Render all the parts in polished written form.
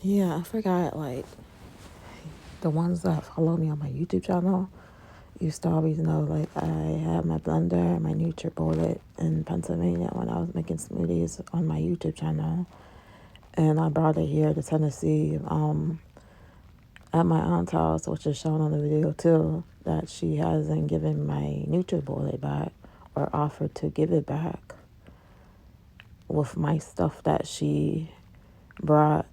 Yeah, I forgot, like, the ones that follow me on my YouTube channel used to always know, like, I had my blender, my NutriBullet in Pennsylvania when I was making smoothies on my YouTube channel. And I brought it here to Tennessee, at my aunt's house, which is shown on the video too, that she hasn't given my NutriBullet back or offered to give it back with my stuff that she brought.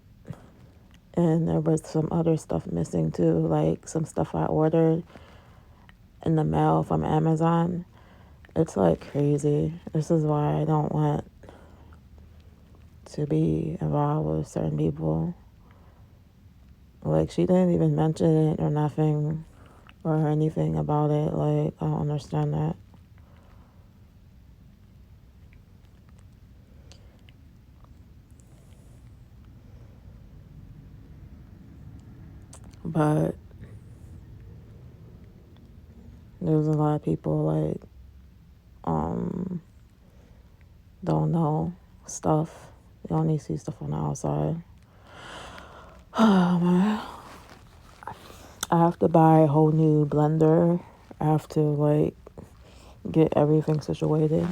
And there was some other stuff missing too, like some stuff I ordered in the mail from Amazon. It's like crazy. This is why I don't want to be involved with certain people. Like, she didn't even mention it or nothing or anything about it. Like, I don't understand that. But there's a lot of people, like, don't know stuff. You only see stuff on the outside. Oh, man. I have to buy a whole new blender. I have to, like, get everything situated.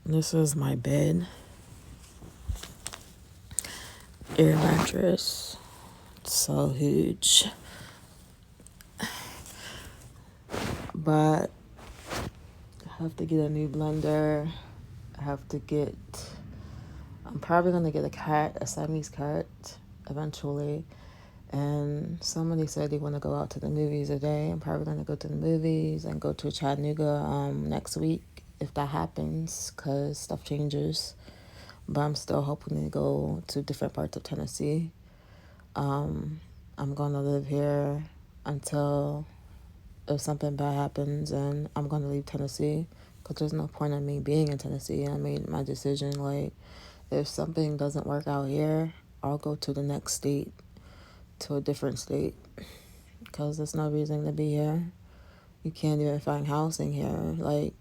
This is my bed. Air mattress. It's so huge. But I have to get a new blender. I have to get... I'm probably going to get a cat, a Siamese cat, eventually. And somebody said they want to go out to the movies today. I'm probably going to go to the movies and go to Chattanooga next week if that happens, because stuff changes. But I'm still hoping to go to different parts of Tennessee. I'm going to live here until if something bad happens, and I'm going to leave Tennessee, because there's no point in me being in Tennessee. I made my decision, like, if something doesn't work out here, I'll go to the next state, to a different state, because there's no reason to be here. You can't even find housing here, like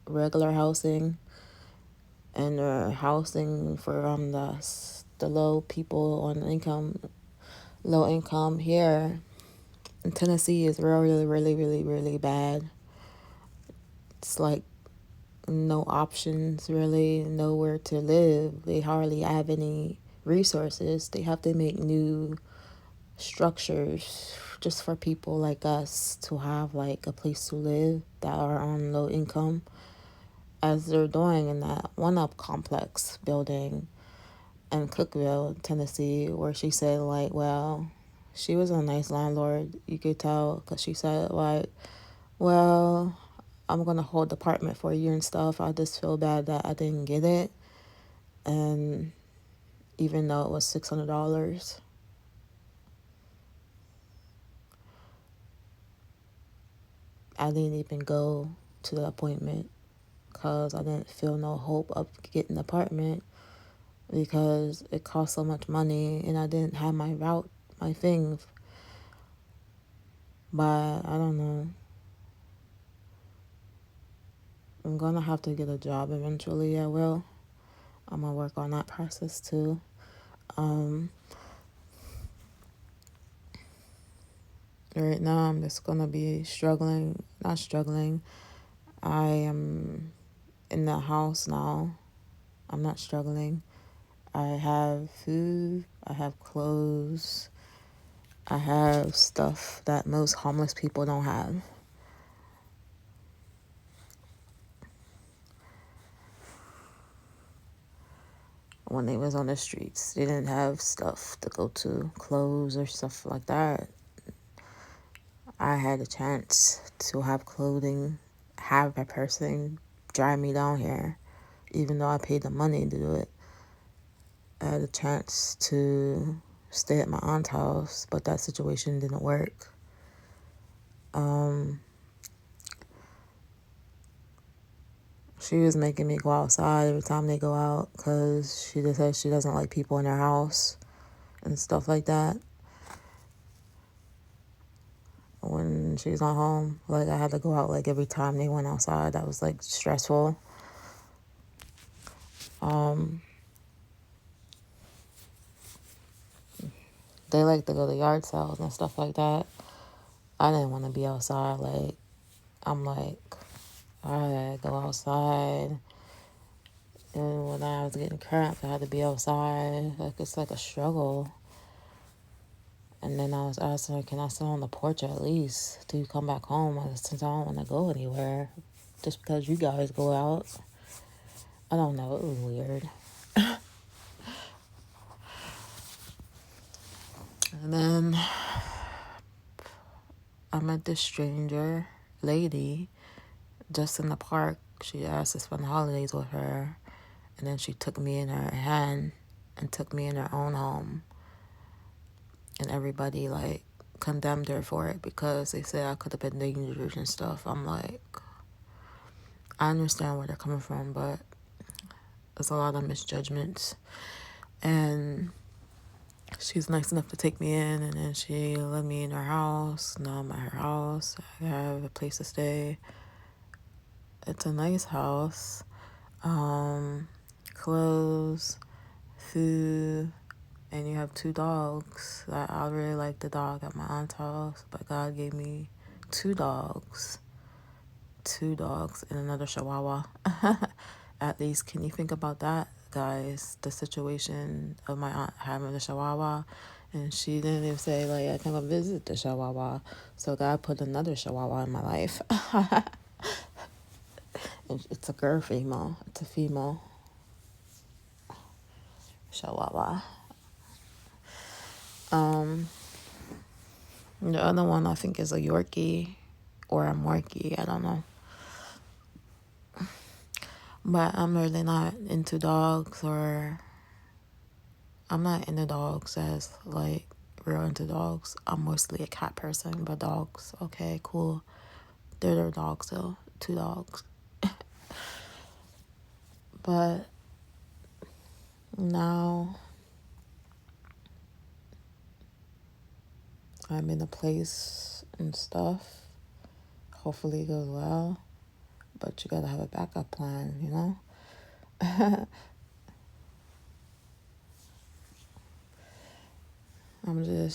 regular housing, and housing for the low people on income, low income here in Tennessee is really, really, really, really bad. It's like no options, really, nowhere to live. They hardly have any resources. They have to make new structures just for people like us to have like a place to live that are on low income, as they're doing in that one up complex building in Cookeville, Tennessee, where she said, like, well, she was a nice landlord, you could tell, because she said, like, well, I'm going to hold the apartment for you and stuff. I just feel bad that I didn't get it. And even though it was $600, I didn't even go to the appointment because I didn't feel no hope of getting an apartment because it cost so much money and I didn't have my things. But I don't know. I'm going to have to get a job eventually. I will. I'm going to work on that process too. Right now, I'm just going to be struggling. Not struggling. I am in the house now. I'm not struggling. I have food. I have clothes. I have stuff that most homeless people don't have. When they was on the streets, they didn't have stuff to go to, clothes or stuff like that. I had a chance to have clothing, have a person drive me down here, even though I paid the money to do it. I had a chance to stay at my aunt's house, but that situation didn't work. She was making me go outside every time they go out because she just says she doesn't like people in her house and stuff like that. When she's not home, like, I had to go out like every time they went outside. That was like stressful. They like to go to yard sales and stuff like that. I didn't want to be outside. Like, I'm like, all right, go outside. And when I was getting cramps, I had to be outside. Like, it's like a struggle. And then I was asking her, can I sit on the porch at least till you come back home? Since I don't want to go anywhere. Just because you guys go out. I don't know. It was weird. And then I met this stranger lady just in the park. She asked to spend the holidays with her. And then she took me in her hand and took me in her own home. And everybody, like, condemned her for it because they said I could have been dangerous and stuff. I'm like, I understand where they're coming from, but there's a lot of misjudgments. And she's nice enough to take me in, and then she let me in her house. Now I'm at her house. I have a place to stay. It's a nice house. Clothes, food, and you have 2 dogs. I really like the dog at my aunt's house, but God gave me 2 dogs. 2 dogs and another chihuahua. At least, can you think about that, guys? The situation of my aunt having a chihuahua, and she didn't even say, like, I can go visit the chihuahua. So God put another chihuahua in my life. And it's a girl female. It's a female chihuahua. The other one I think is a Yorkie or a Morkie. I don't know. But I'm really not into dogs, or I'm not into dogs as, like, real into dogs. I'm mostly a cat person, but dogs, okay, cool. They're their dogs, though. 2 dogs. But now I'm in a place and stuff. Hopefully it goes well. But you gotta have a backup plan, you know? I'm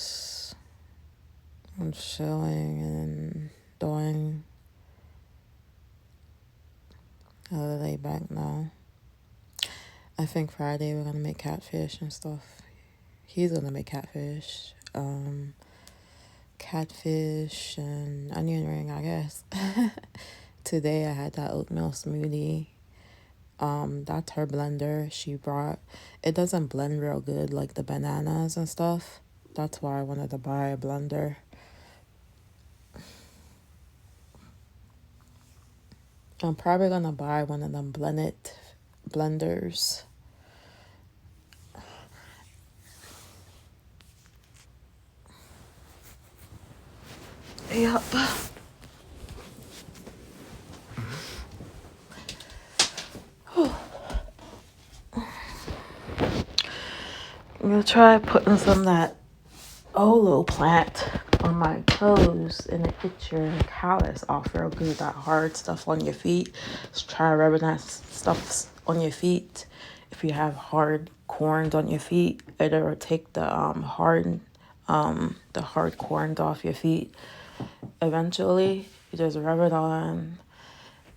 chilling and doing a lay back now. I think Friday we're gonna make catfish and stuff. He's gonna make catfish. Catfish and onion ring, I guess. Today I had that oatmeal smoothie. That's her blender she brought. It doesn't blend real good like the bananas and stuff. That's why I wanted to buy a blender. I'm probably gonna buy one of them blended blenders. Yep. I'm gonna try putting some of that aloe plant on my toes, and it gets your callus off real good. That hard stuff on your feet. Just try rubbing that stuff on your feet. If you have hard corns on your feet, it'll take the hard corns off your feet. Eventually, you just rub it on,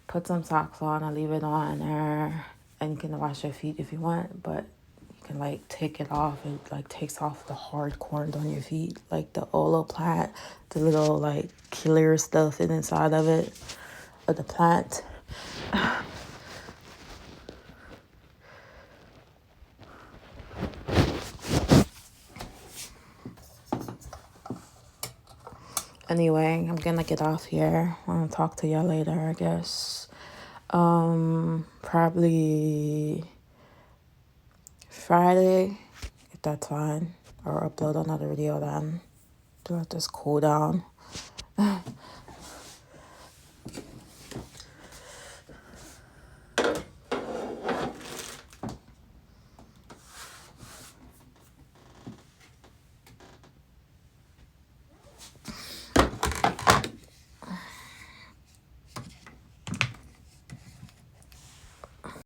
put some socks on, and leave it on there, and you can wash your feet if you want, but you can, like, take it off. It, like, takes off the hard corns on your feet, like the aloe plant, the little, like, clear stuff inside of it, of the plant. Anyway, I'm gonna get off here. I'll talk to y'all later, I guess. Probably Friday, if that's fine, or upload another video then to let this cool down.